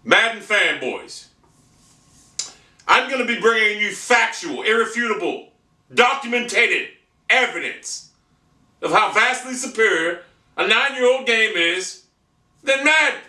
Madden fanboys, I'm going to be bringing you factual, irrefutable, documented evidence of how vastly superior a 9-year-old game is than Madden.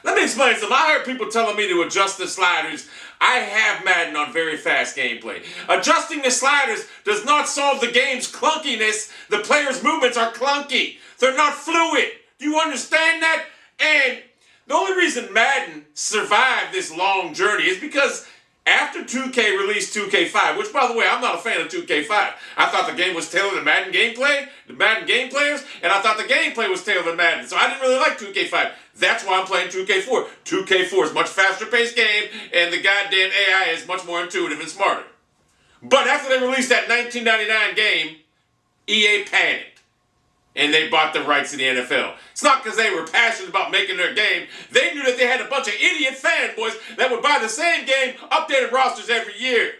Let me explain something. I heard people telling me to adjust the sliders. I have Madden on very fast gameplay. Adjusting the sliders does not solve the game's clunkiness. The players' movements are clunky. They're not fluid. Do you understand that? And the only reason Madden survived this long journey is because after 2K released 2K5, which, by the way, I'm not a fan of 2K5. I thought the game was tailored to Madden gameplay, the Madden game players, and I thought the gameplay was tailored to Madden. So I didn't really like 2K5. That's why I'm playing 2K4. 2K4 is a much faster-paced game, and the goddamn AI is much more intuitive and smarter. But after they released that 1999 game, EA panicked. And they bought the rights to the NFL. It's not because they were passionate about making their game. They knew that they had a bunch of idiot fanboys that would buy the same game, updated rosters every year,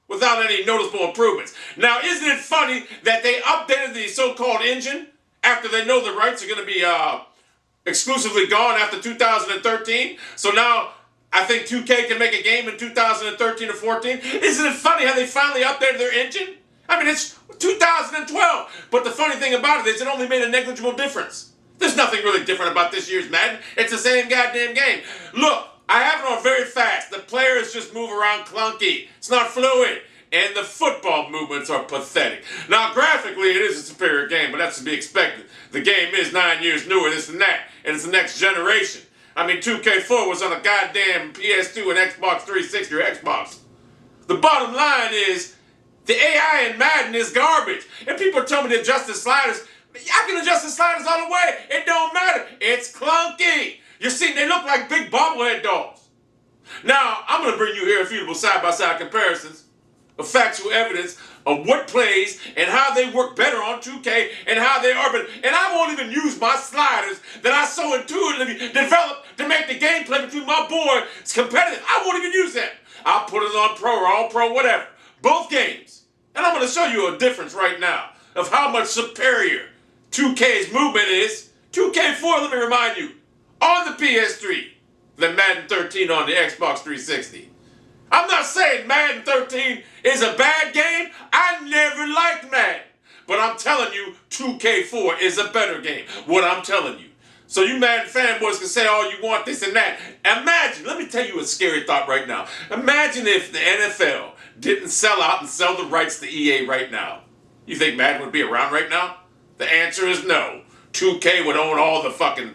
without any noticeable improvements. Now, isn't it funny that they updated the so-called engine after they know the rights are going to be exclusively gone after 2013? So now I think 2K can make a game in 2013 or 14. Isn't it funny how they finally updated their engine? I mean, it's 2012. But the funny thing about it is it only made a negligible difference. There's nothing really different about this year's Madden. It's the same goddamn game. Look, I have it on very fast. The players just move around clunky. It's not fluid. And the football movements are pathetic. Now, graphically, it is a superior game, but that's to be expected. The game is 9 years newer, this and that. And it's the next generation. I mean, 2K4 was on a goddamn PS2 and Xbox 360 or Xbox. The bottom line is, the AI in Madden is garbage. And people are telling me to adjust the sliders. I can adjust the sliders all the way. It don't matter. It's clunky. You see, they look like big bobblehead dolls. Now, I'm going to bring you irrefutable side-by-side comparisons of factual evidence of what plays and how they work better on 2K and how they are better. And I won't even use my sliders that I so intuitively developed to make the gameplay between my boys competitive. I won't even use that. I'll put it on pro or all pro, whatever. Both games. And I'm going to show you a difference right now of how much superior 2K's movement is. 2K4, let me remind you, on the PS3 than Madden 13 on the Xbox 360. I'm not saying Madden 13 is a bad game. I never liked Madden. But I'm telling you, 2K4 is a better game. What I'm telling you. So you Madden fanboys can say all you want, this and that. Imagine, let me tell you a scary thought right now. Imagine if the NFL didn't sell out and sell the rights to EA right now. You think Madden would be around right now? The answer is no. 2K would own all the fucking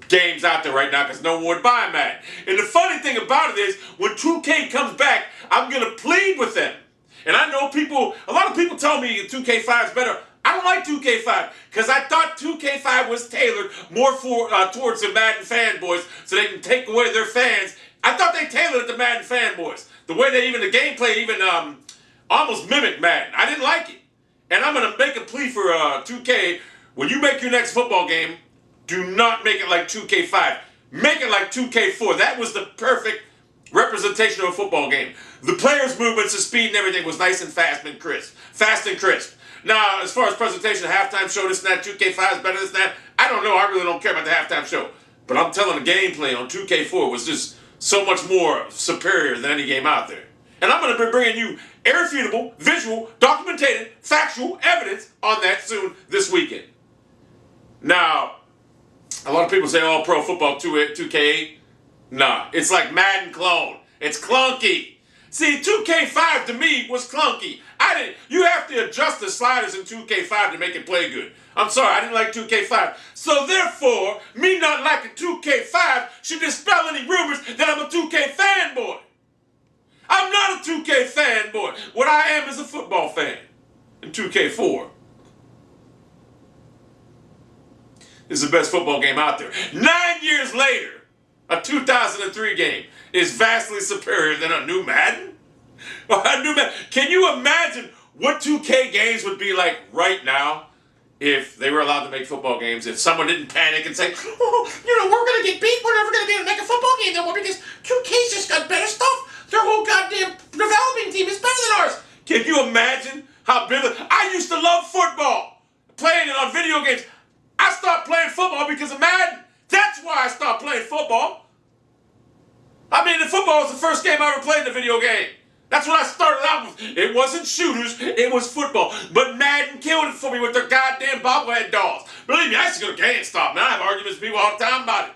games out there right now because no one would buy Madden. And the funny thing about it is, when 2K comes back, I'm going to plead with them. And I know a lot of people tell me 2K5 is better. I don't like 2K5 because I thought 2K5 was tailored more towards the Madden fanboys so they can take away their fans. I thought they tailored it to Madden fanboys. The way the gameplay even almost mimicked Madden. I didn't like it. And I'm going to make a plea for 2K. When you make your next football game, do not make it like 2K5. Make it like 2K4. That was the perfect representation of a football game. The players' movements, the speed and everything was nice and fast and crisp. Fast and crisp. Now, as far as presentation, halftime show, this and that, 2K5 is better than that. I don't know. I really don't care about the halftime show. But I'm telling the gameplay on 2K4 was just so much more superior than any game out there. And I'm going to be bringing you irrefutable, visual, documented, factual evidence on that soon this weekend. Now, a lot of people say, oh, pro football 2K8. Nah, it's like Madden clone. It's clunky. See, 2K5 to me was clunky. You have to adjust the sliders in 2K5 to make it play good. I'm sorry, I didn't like 2K5. So therefore, me not liking 2K5 should dispel any rumors that I'm a 2K fanboy. I'm not a 2K fanboy. What I am is a football fan. And 2K4 is the best football game out there. 9 years later, a 2003 game is vastly superior than a new Madden? Can you imagine what 2K games would be like right now if they were allowed to make football games? If someone didn't panic and say, oh, we're going to get beat. We're never going to be able to make a football game no more because 2K's just got better stuff. Their whole goddamn developing team is better than ours. Can you imagine how big? I used to love football, playing it on video games. I stopped playing football because of Madden. That's why I stopped playing football. I mean, the football was the first game I ever played in a video game. That's what I started out with. It wasn't shooters, it was football. But Madden killed it for me with their goddamn bobblehead dolls. Believe me, I used to go to GameStop, man. I have arguments with people all the time about it.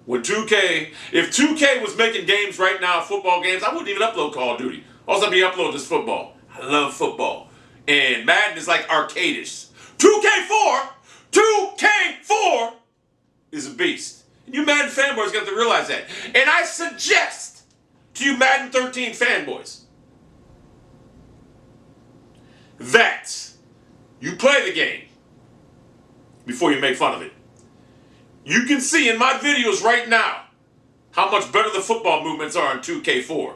When 2K, if 2K was making games right now, football games, I wouldn't even upload Call of Duty. All I'd be uploading is football. I love football. And Madden is like arcadish. 2K4 is a beast. And you Madden fanboys got to realize that. And I suggest to you Madden 13 fanboys that you play the game before you make fun of it. You can see in my videos right now how much better the football movements are in 2K4.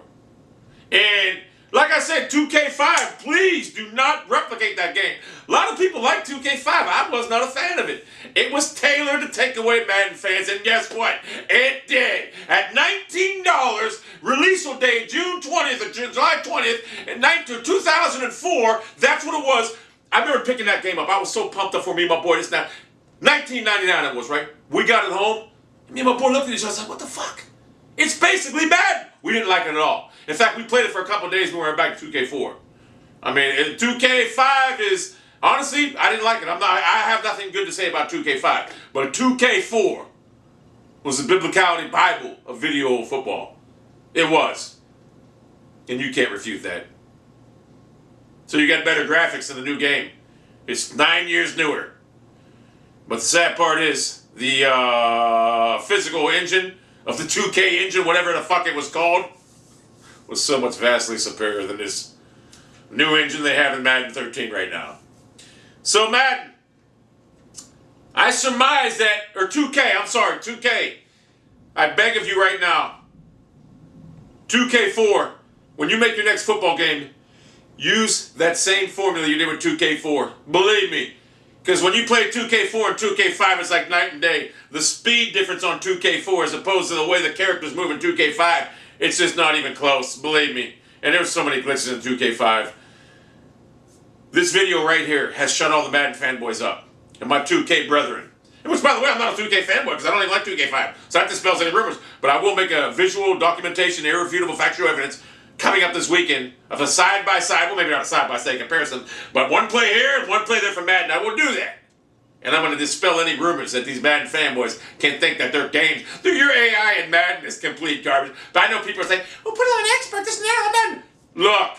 And like I said, 2K5, please do not replicate that game. A lot of people like 2K5. I was not a fan of it. It was tailored to take away Madden fans, and guess what? It did. At $19, release day, June 20th or July 20th, in 2004, that's what it was. I remember picking that game up. I was so pumped up for me and my boy. This now, $19.99 it was, right? We got it home. Me and my boy looked at each other. I was like, what the fuck? It's basically Madden. We didn't like it at all. In fact, we played it for a couple of days when we were back to 2K4. I mean, 2K5 is, honestly, I didn't like it. I have nothing good to say about 2K5. But 2K4 was the biblicality Bible of video football. It was. And you can't refute that. So you got better graphics in the new game. It's 9 years newer. But the sad part is, the physical engine of the 2K engine, whatever the fuck it was called, was so much vastly superior than this new engine they have in Madden 13 right now. So Madden, I surmise that, or 2K, I beg of you right now, 2K4, when you make your next football game, use that same formula you did with 2K4. Believe me. Because when you play 2K4 and 2K5, it's like night and day. The speed difference on 2K4 as opposed to the way the characters move in 2K5, it's just not even close, believe me. And there's so many glitches in 2K5. This video right here has shut all the Madden fanboys up. And my 2K brethren. And which, by the way, I'm not a 2K fanboy because I don't even like 2K5. So that dispels any rumors. But I will make a visual documentation, irrefutable factual evidence coming up this weekend of a side-by-side, well, maybe not a side-by-side comparison, but one play here and one play there for Madden. I will do that. And I'm going to dispel any rumors that these Madden fanboys can think that their games, your AI in Madden is complete garbage. But I know people are saying, well, put it on expert, this and that on Madden. Look,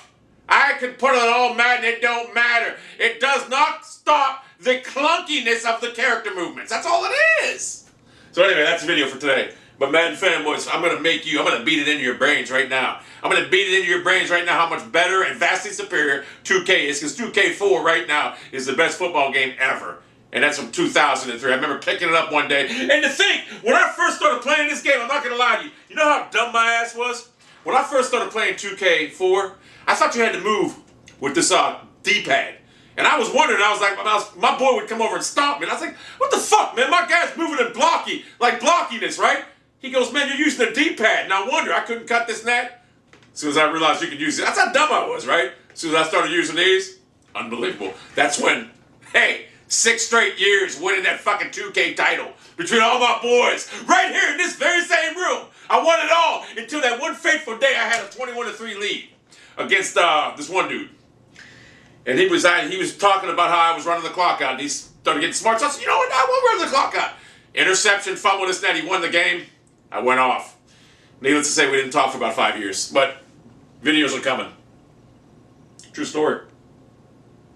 I can put it on all Madden, it don't matter. It does not stop the clunkiness of the character movements. That's all it is. So anyway, that's the video for today. But Madden fanboys, I'm going to beat it into your brains right now. I'm going to beat it into your brains right now how much better and vastly superior 2K is. Because 2K4 right now is the best football game ever. And that's from 2003. I remember picking it up one day. And to think, when I first started playing this game, I'm not going to lie to you. You know how dumb my ass was? When I first started playing 2K4, I thought you had to move with this D-pad. And I was wondering, I was like, my boy would come over and stomp me. And I was like, what the fuck, man? My guy's moving in blocky, like blockiness, right? He goes, man, you're using a D-pad. And I wonder, I couldn't cut this and that. As soon as I realized you could use it. That's how dumb I was, right? As soon as I started using these, unbelievable. That's when, hey, 6 straight years winning that fucking 2K title between all my boys, right here in this very same room. I won it all until that one fateful day I had a 21-3 lead against this one dude. And he was talking about how I was running the clock out. And he started getting smart. So I said, you know what, I won't run the clock out. Interception, fumble, this and that. He won the game. I went off. Needless to say, we didn't talk for about 5 years. But videos are coming. True story.